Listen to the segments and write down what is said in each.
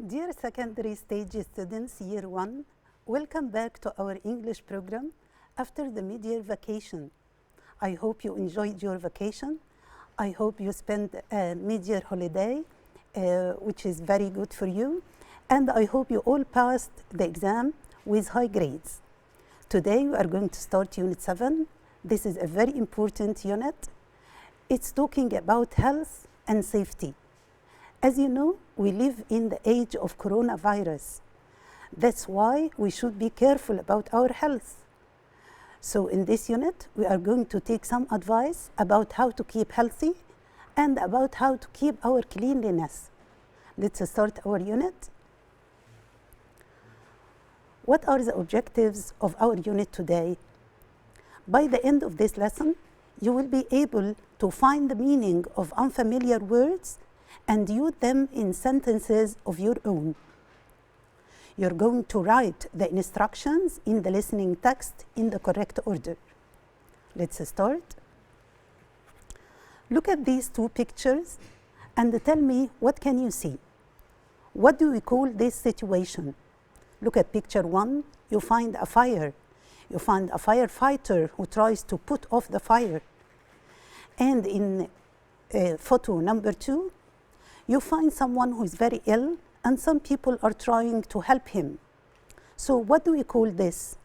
Dear secondary stage students, year 1, welcome back to our English program after the mid-year vacation. I hope you enjoyed your vacation. I hope you spent a mid-year holiday, which is very good for you. And I hope you all passed the exam with high grades. Today we are going to start Unit 7. This is a very important unit. It's talking about health and safety. As you know, we live in the age of coronavirus. That's why we should be careful about our health. So in this unit, we are going to take some advice about how to keep healthy and about how to keep our cleanliness. Let's start our unit. What are the objectives of our unit today? By the end of this lesson, you will be able to find the meaning of unfamiliar words and use them in sentences of your own. You're going to write the instructions in the listening text in the correct order. Let's start. Look at these two pictures and tell me, what can you see? What do we call this situation? Look at picture 1, you find a fire. You find a firefighter who tries to put off the fire. And in photo number 2, you find someone who is very ill and some people are trying to help him. So what do we call this?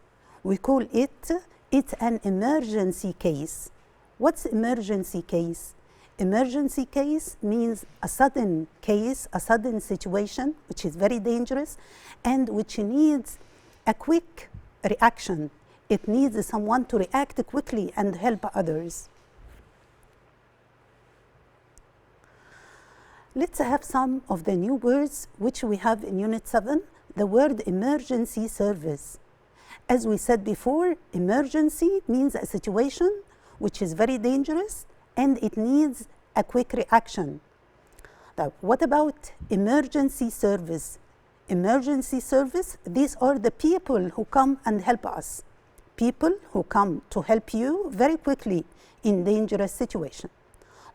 We call it's an emergency case. What's emergency case? Emergency case means a sudden case, a sudden situation which is very dangerous and which needs a quick reaction. It needs someone to react quickly and help others. Let's have some of the new words which we have in Unit 7, the word emergency service. As we said before, emergency means a situation which is very dangerous and it needs a quick reaction. Now, what about emergency service? Emergency service, these are the people who come and help us. People who come to help you very quickly in dangerous situations,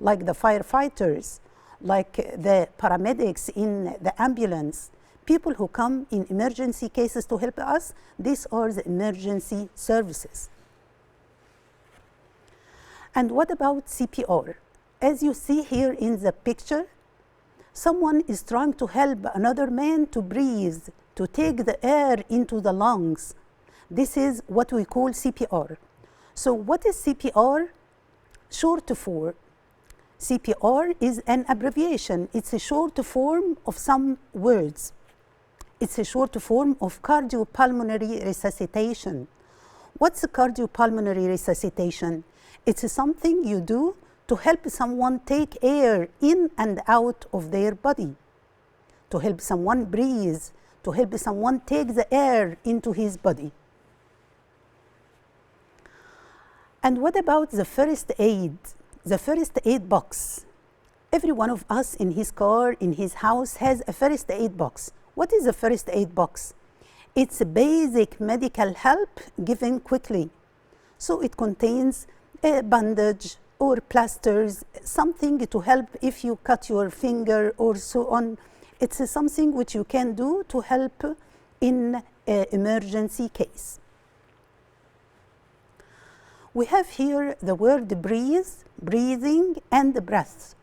like the firefighters, like the paramedics in the ambulance, people who come in emergency cases to help us, these are the emergency services. And what about CPR? As you see here in the picture, someone is trying to help another man to breathe, to take the air into the lungs. This is what we call CPR. So what is CPR short for? CPR is an abbreviation. It's a short form of some words. It's a short form of cardiopulmonary resuscitation. What's a cardiopulmonary resuscitation? It's something you do to help someone take air in and out of their body, to help someone breathe, to help someone take the air into his body. And what about the first aid? The first aid box. Every one of us in his car, in his house, has a first aid box. What is a first aid box? It's a basic medical help given quickly. So it contains a bandage or plasters, something to help if you cut your finger or so on. It's something which you can do to help in an emergency case. We have here the word breathe, breathing, and breath.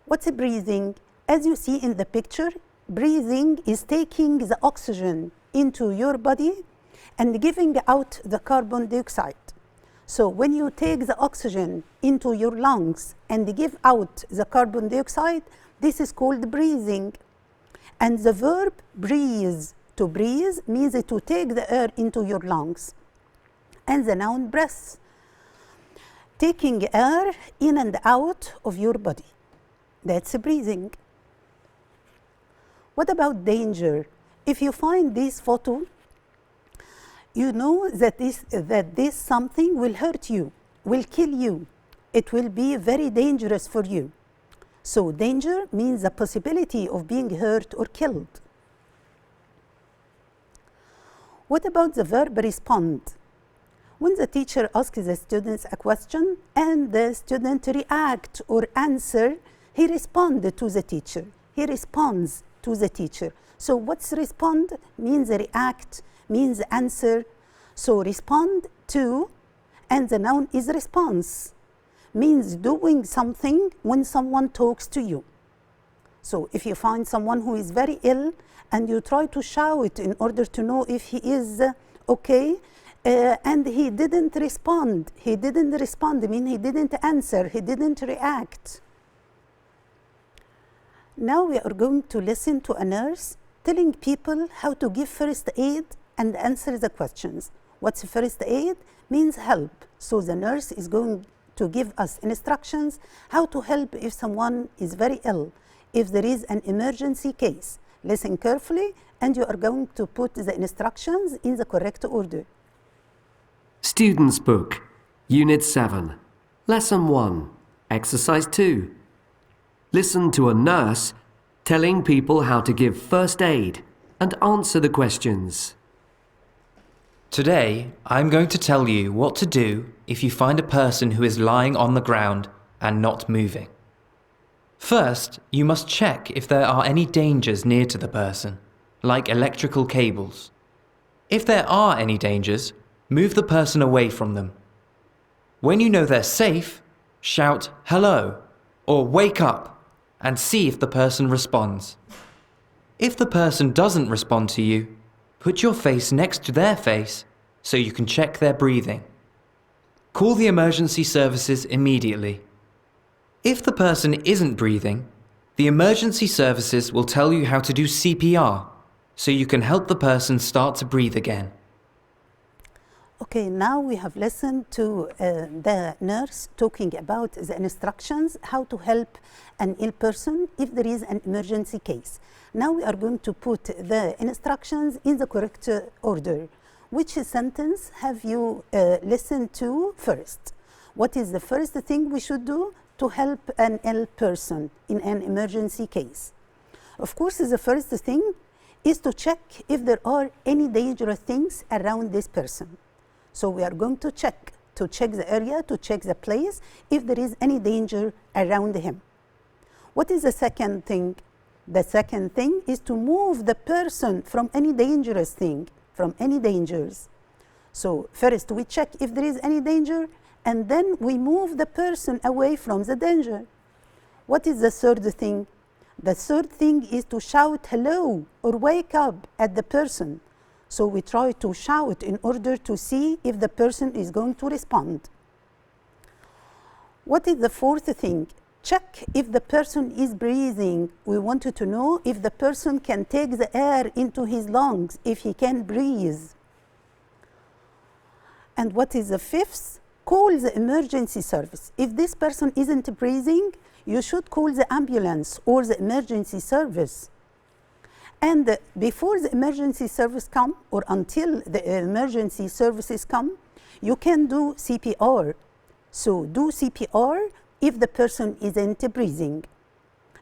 What's breathing? As you see in the picture, breathing is taking the oxygen into your body and giving out the carbon dioxide. So when you take the oxygen into your lungs and give out the carbon dioxide, this is called breathing. And the verb breathe, to breathe, means to take the air into your lungs. And the noun breath, taking air in and out of your body. That's breathing. What about danger? If you find this photo, you know that this something will hurt you, will kill you. It will be very dangerous for you. So danger means the possibility of being hurt or killed. What about the verb respond? When the teacher asks the students a question and the student react or answer, he responds to the teacher. He responds to the teacher. So what's respond? Means react, means answer. So respond to, and the noun is response, means doing something when someone talks to you. So if you find someone who is very ill and you try to shout in order to know if he is okay, and he didn't respond, I mean he didn't answer, he didn't react. Now we are going to listen to a nurse telling people how to give first aid and answer the questions. What's first aid? Means help. So the nurse is going to give us instructions how to help if someone is very ill, if there is an emergency case. Listen carefully and you are going to put the instructions in the correct order. Students' Book, Unit 7, Lesson 1, Exercise 2. Listen to a nurse telling people how to give first aid and answer the questions. Today, I'm going to tell you what to do if you find a person who is lying on the ground and not moving. First, you must check if there are any dangers near to the person, like electrical cables. If there are any dangers, move the person away from them. When you know they're safe, shout "hello" or "wake up" and see if the person responds. If the person doesn't respond to you, put your face next to their face so you can check their breathing. Call the emergency services immediately. If the person isn't breathing, the emergency services will tell you how to do CPR so you can help the person start to breathe again. Okay, now we have listened to the nurse talking about the instructions how to help an ill person if there is an emergency case. Now we are going to put the instructions in the correct order. Which sentence have you listened to first? What is the first thing we should do to help an ill person in an emergency case? Of course, the first thing is to check if there are any dangerous things around this person. So we are going to check the area, to check the place, if there is any danger around him. What is the second thing? The second thing is to move the person from any dangerous thing, from any dangers. So first we check if there is any danger, and then we move the person away from the danger. What is the third thing? The third thing is to shout "hello" or "wake up" at the person. So we try to shout in order to see if the person is going to respond. What is the fourth thing? Check if the person is breathing. We wanted to know if the person can take the air into his lungs, if he can breathe. And what is the fifth? Call the emergency service. If this person isn't breathing, you should call the ambulance or the emergency service. And before the emergency service come, or until the emergency services come, you can do CPR. So do CPR if the person isn't breathing.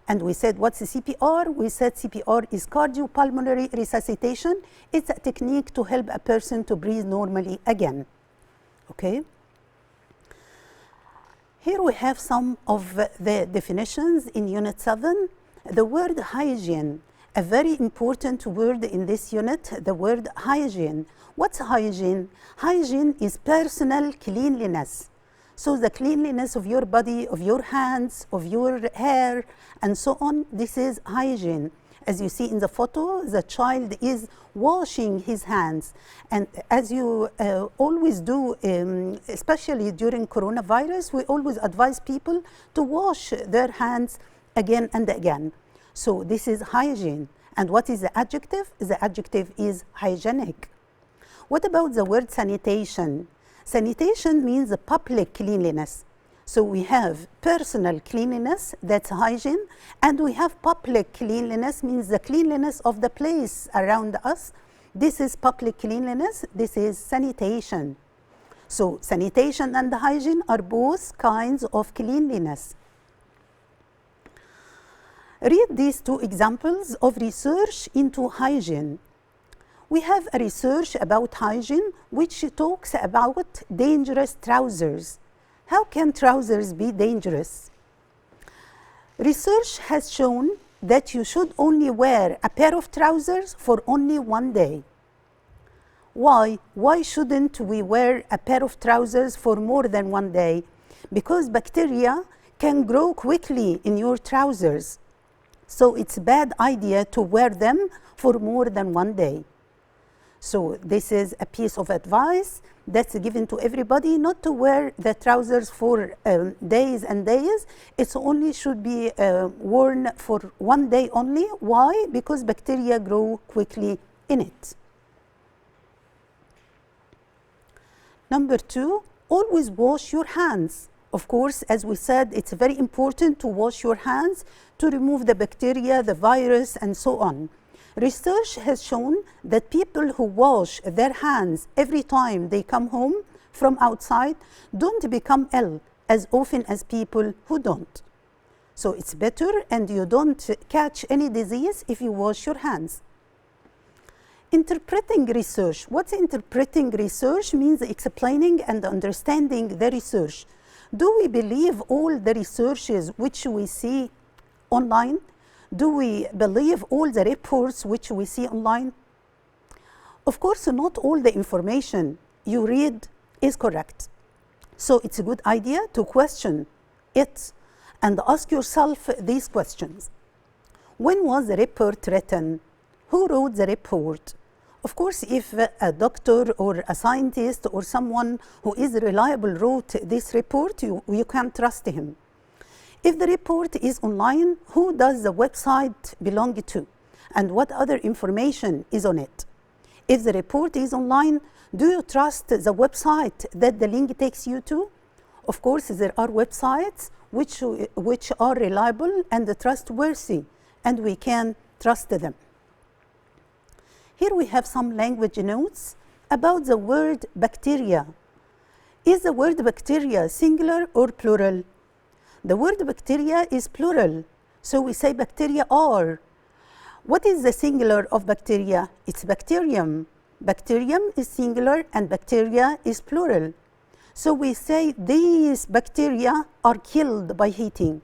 And we said, what's the CPR? We said CPR is cardiopulmonary resuscitation. It's a technique to help a person to breathe normally again. Okay? Here we have some of the definitions in Unit 7. The word hygiene, a very important word in this unit, the word hygiene. What's hygiene? Hygiene is personal cleanliness. So the cleanliness of your body, of your hands, of your hair, and so on, this is hygiene. As you see in the photo, the child is washing his hands. And as you always do, especially during coronavirus, we always advise people to wash their hands again and again. So this is hygiene. And what is the adjective? The adjective is hygienic. What about the word sanitation? Sanitation means public cleanliness. So we have personal cleanliness, that's hygiene, and we have public cleanliness, means the cleanliness of the place around us. This is public cleanliness, this is sanitation. So sanitation and hygiene are both kinds of cleanliness. Read these two examples of research into hygiene. We have a research about hygiene which talks about dangerous trousers. How can trousers be dangerous? Research has shown that you should only wear a pair of trousers for only one day. Why? Why shouldn't we wear a pair of trousers for more than one day? Because bacteria can grow quickly in your trousers. So it's a bad idea to wear them for more than one day. So this is a piece of advice that's given to everybody, not to wear the trousers for days and days. It only should be worn for one day only. Why? Because bacteria grow quickly in it. Number 2, always wash your hands. Of course, as we said, it's very important to wash your hands to remove the bacteria, the virus, and so on. Research has shown that people who wash their hands every time they come home from outside don't become ill as often as people who don't. So it's better, and you don't catch any disease if you wash your hands. Interpreting research. What's interpreting research? Means explaining and understanding the research. Do we believe all the researches which we see online? Do we believe all the reports which we see online? Of course, not all the information you read is correct. So it's a good idea to question it and ask yourself these questions. When was the report written? Who wrote the report? Of course, if a doctor or a scientist or someone who is reliable wrote this report, you can trust him. If the report is online, who does the website belong to? And what other information is on it? If the report is online, do you trust the website that the link takes you to? Of course, there are websites which are reliable and trustworthy, and we can trust them. Here we have some language notes about the word bacteria. Is the word bacteria singular or plural? The word bacteria is plural, so we say bacteria are. What is the singular of bacteria? It's bacterium. Bacterium is singular and bacteria is plural. So we say these bacteria are killed by heating.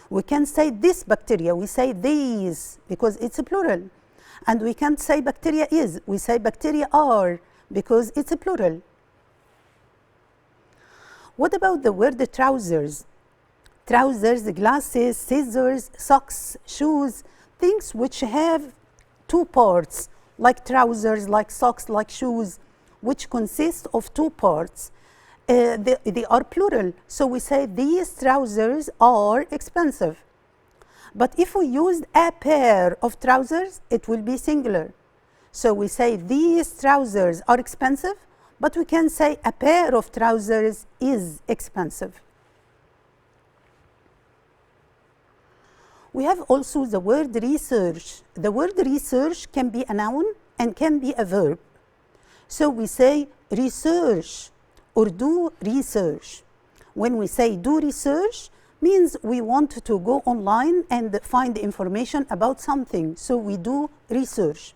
We can say this bacteria, we say these because it's a plural. And we can't say bacteria is, we say bacteria are because it's a plural. What about the word trousers? Trousers, glasses, scissors, socks, shoes, things which have two parts, like trousers, like socks, like shoes, which consist of two parts. They are plural, so we say these trousers are expensive. But if we used a pair of trousers, it will be singular. So we say these trousers are expensive, but we can say a pair of trousers is expensive. We have also the word research. The word research can be a noun and can be a verb. So we say research or do research. When we say do research, means we want to go online and find information about something. So we do research.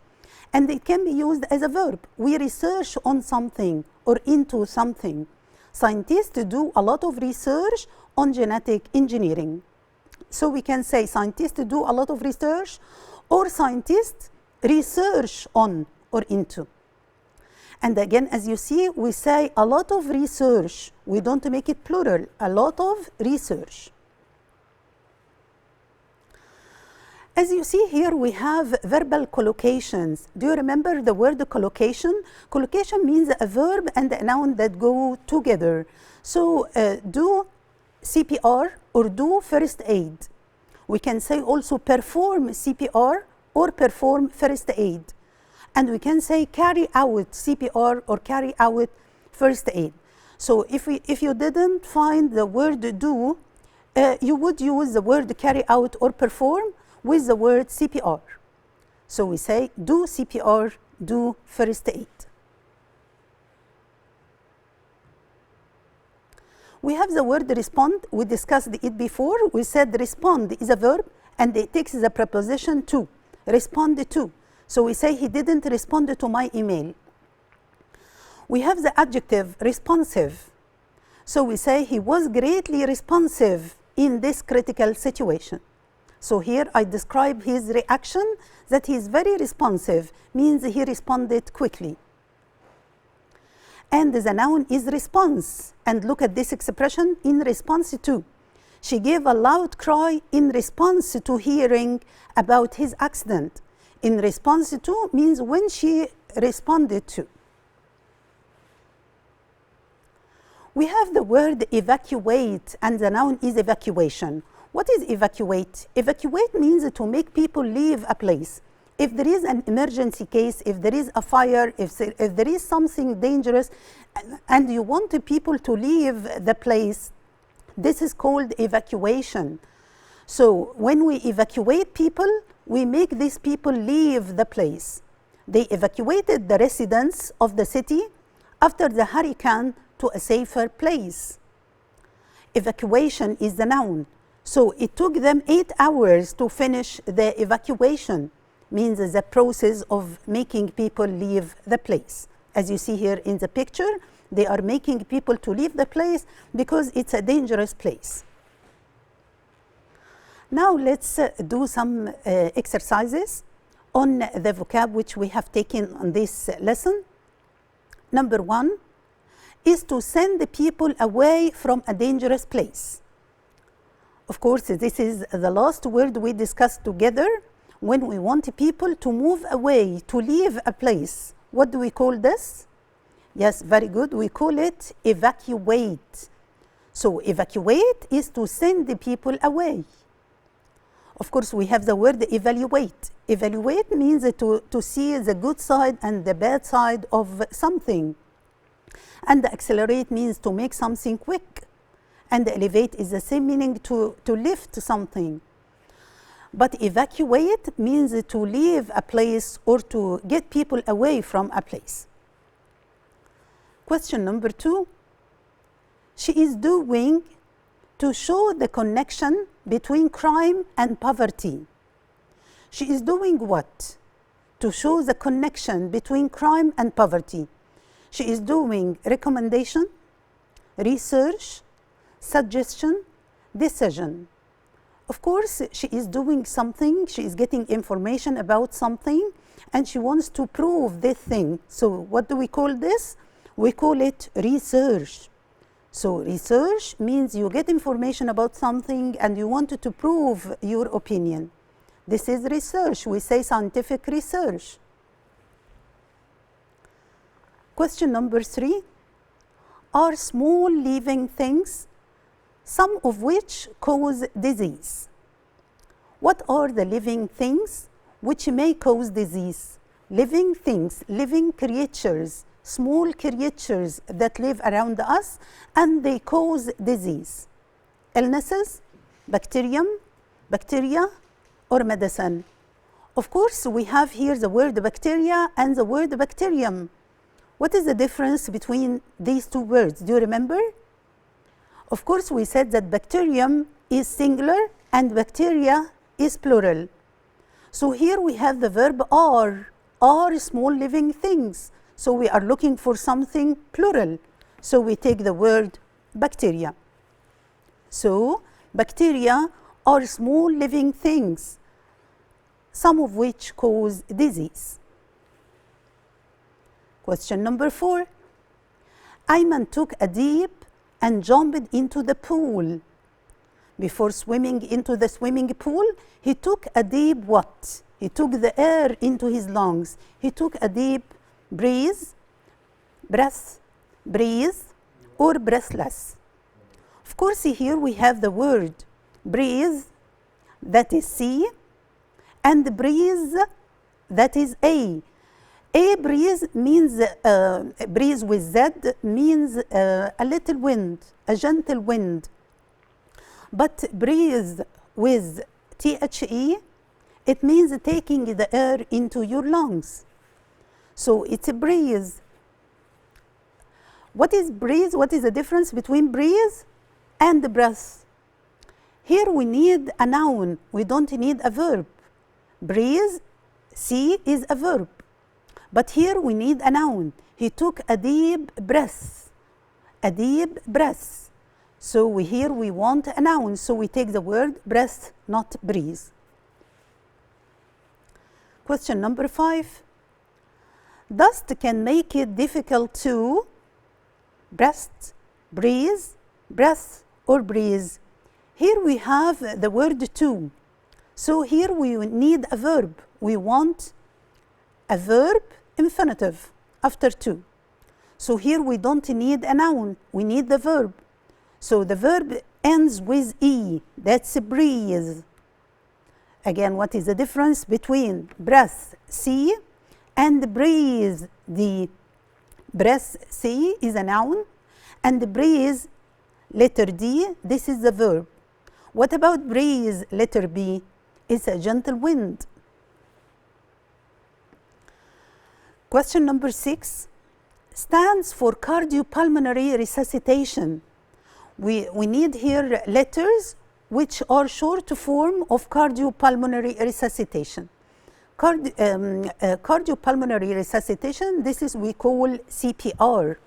And it can be used as a verb. We research on something or into something. Scientists do a lot of research on genetic engineering. So we can say scientists do a lot of research or scientists research on or into. And again, as you see, we say a lot of research. We don't make it plural, a lot of research. As you see here, we have verbal collocations. Do you remember the word collocation? Collocation means a verb and a noun that go together. So do CPR or do first aid. We can say also perform CPR or perform first aid. And we can say carry out CPR or carry out first aid. So if you didn't find the word do, you would use the word carry out or perform with the word CPR. So we say do CPR, do first aid. We have the word respond. We discussed it before. We said respond is a verb and it takes the preposition to, respond to. So we say he didn't respond to my email. We have the adjective responsive. So we say he was greatly responsive in this critical situation. So here I describe his reaction, that he is very responsive, means he responded quickly. And the noun is response. And look at this expression, in response to. She gave a loud cry in response to hearing about his accident. In response to means when she responded to. We have the word evacuate, and the noun is evacuation. What is evacuate? Evacuate means to make people leave a place. If there is an emergency case, if there is a fire, if there is something dangerous, and you want the people to leave the place, this is called evacuation. So when we evacuate people, we make these people leave the place. They evacuated the residents of the city after the hurricane to a safer place. Evacuation is the noun. So it took them 8 hours to finish the evacuation, means the process of making people leave the place. As you see here in the picture, they are making people to leave the place because it's a dangerous place. Now let's do some exercises on the vocab which we have taken on this lesson. Number 1 is to send the people away from a dangerous place. Of course, this is the last word we discussed together. When we want people to move away, to leave a place, what do we call this? Yes, very good. We call it evacuate. So evacuate is to send the people away. Of course, we have the word evaluate. Evaluate means to see the good side and the bad side of something. And accelerate means to make something quick. And elevate is the same meaning to lift something. But evacuate means to leave a place or to get people away from a place. Question number 2. She is doing to show the connection between crime and poverty. She is doing what? To show the connection between crime and poverty. She is doing recommendation, research, suggestion, decision. Of course, she is doing something, she is getting information about something, and she wants to prove this thing. So what do we call this? We call it research. So research means you get information about something and you want to prove your opinion. This is research. We say scientific research. Question number 3. Are small living things, some of which cause disease? What are the living things which may cause disease? Living things, living creatures, small creatures that live around us and they cause disease. Illnesses, bacteria, or medicine. Of course, we have here the word bacteria and the word bacterium. What is the difference between these two words? Do you remember? Of course, we said that bacterium is singular and bacteria is plural. So here we have the verb are small living things. So we are looking for something plural. So we take the word bacteria. So bacteria are small living things, some of which cause disease. Question number 4. Ayman took a dip and jumped into the pool. Before swimming into the swimming pool, he took a deep what? He took the air into his lungs. He took a deep breath, or breathless. Of course, here we have the word breathe, that is C, and breathe, that is A. A breeze means, breeze with Z means a little wind, a gentle wind. But breathe with THE, it means taking the air into your lungs. So it's a breeze. What is breeze? What is the difference between breeze and breath? Here we need a noun. We don't need a verb. Breeze, C, is a verb. But here we need a noun. He took a deep breath. A deep breath. So here we want a noun. So we take the word breath, not breeze. Question number 5. Dust can make it difficult to breathe, breath, or breathe. Here we have the word to. So here we need a verb. We want a verb infinitive after to. So here we don't need a noun, we need the verb. So the verb ends with E, that's breathe. Again, what is the difference between breath, C, and breathe, D? Breath, C, is a noun, and breathe, letter D, this is the verb. What about breeze, letter B? It's a gentle wind. Question number 6 stands for cardiopulmonary resuscitation. We need here letters which are short form of cardiopulmonary resuscitation. Cardiopulmonary resuscitation, this is we call CPR.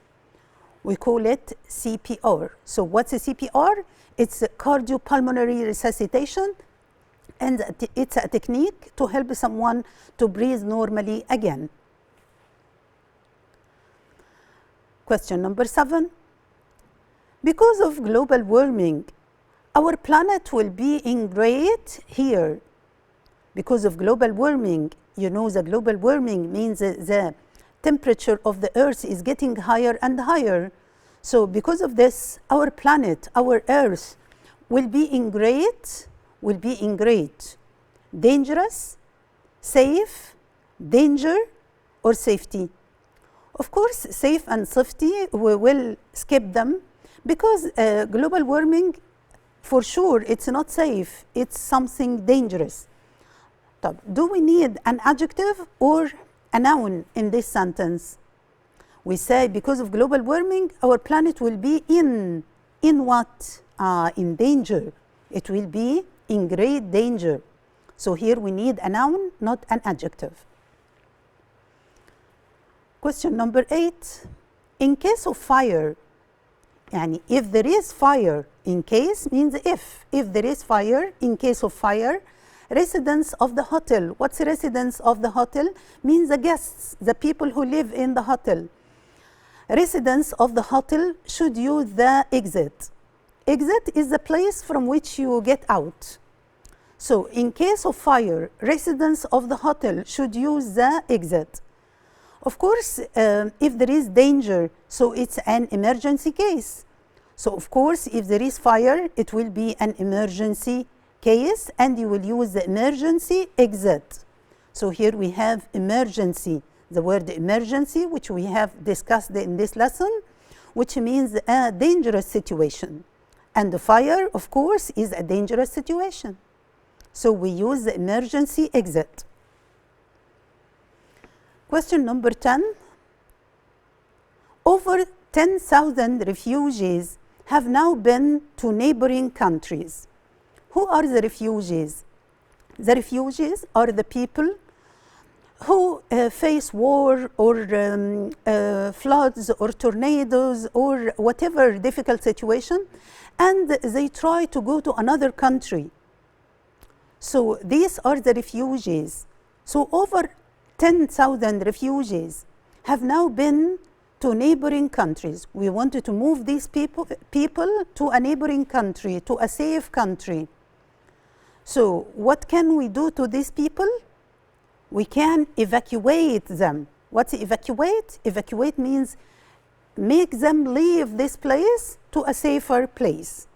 We call it CPR. So what's a CPR? It's a cardiopulmonary resuscitation, and it's a technique to help someone to breathe normally again. Question number 7. Because of global warming, our planet will be in great here. Because of global warming, you know the global warming means the temperature of the earth is getting higher and higher. So because of this, our planet, our earth, will be in great, dangerous, safe, danger, or safety. Of course, safe and safety, we will skip them because global warming, for sure, it's not safe, it's something dangerous. Do we need an adjective or a noun in this sentence? We say because of global warming, our planet will be in what? In danger. It will be in great danger. So here we need a noun, not an adjective. Question number 8. In case of fire, يعني if there is fire, in case means if there is fire, in case of fire, residents of the hotel. What's residents of the hotel? Means the guests, the people who live in the hotel. Residents of the hotel should use the exit. Exit is the place from which you get out. So in case of fire, residents of the hotel should use the exit. Of course, if there is danger, so it's an emergency case. So of course, if there is fire, it will be an emergency case and you will use the emergency exit. So here we have emergency, the word emergency, which we have discussed in this lesson, which means a dangerous situation. And the fire, of course, is a dangerous situation. So we use the emergency exit. Question number 10. Over 10,000 refugees have now been to neighboring countries. Who are the refugees? The refugees are the people who face war or floods or tornadoes or whatever difficult situation, and they try to go to another country. So these are the refugees. So over 10,000 refugees have now been to neighboring countries. We wanted to move these people to a neighboring country, to a safe country. So what can we do to these people? We can evacuate them. What's evacuate? Evacuate means make them leave this place to a safer place.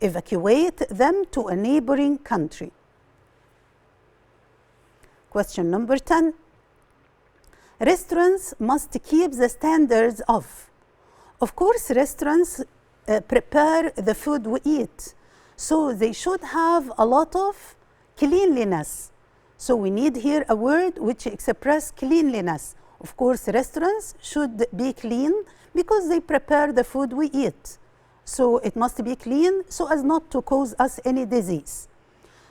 Evacuate them to a neighboring country. Question number 10. Restaurants must keep the standards of. Of course, restaurants prepare the food we eat. So they should have a lot of cleanliness. So we need here a word which expresses cleanliness. Of course, restaurants should be clean because they prepare the food we eat. So it must be clean so as not to cause us any disease.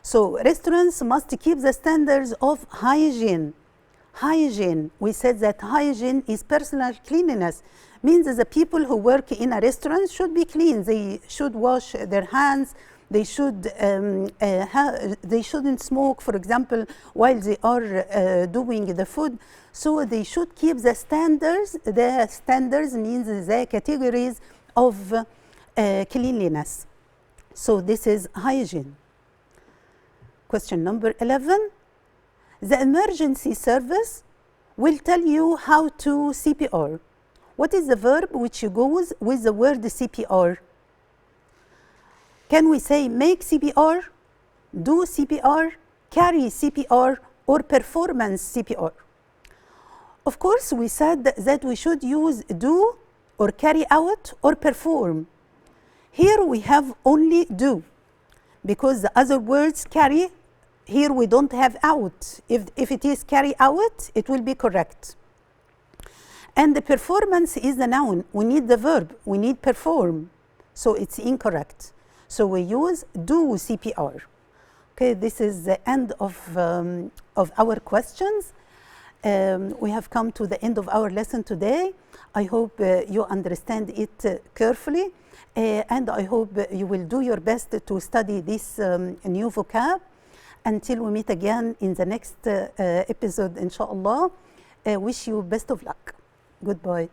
So restaurants must keep the standards of hygiene. Hygiene, we said that hygiene is personal cleanliness, means that the people who work in a restaurant should be clean. They should wash their hands, They shouldn't smoke, for example, while they are doing the food. So they should keep the standards. The standards means the categories of cleanliness. So this is hygiene. Question number 11. The emergency service will tell you how to CPR. What is the verb which goes with the word CPR? Can we say make CPR, do CPR, carry CPR, or performance CPR? Of course, we said that we should use do, or carry out, or perform. Here we have only do, because the other words carry, here we don't have out. If it is carry out, it will be correct. And the performance is the noun. We need the verb. We need perform. So it's incorrect. So we use do CPR. Okay, this is the end of our questions. We have come to the end of our lesson today. I hope you understand it carefully. And I hope you will do your best to study this new vocab. Until we meet again in the next episode, inshallah. Wish you best of luck. Goodbye.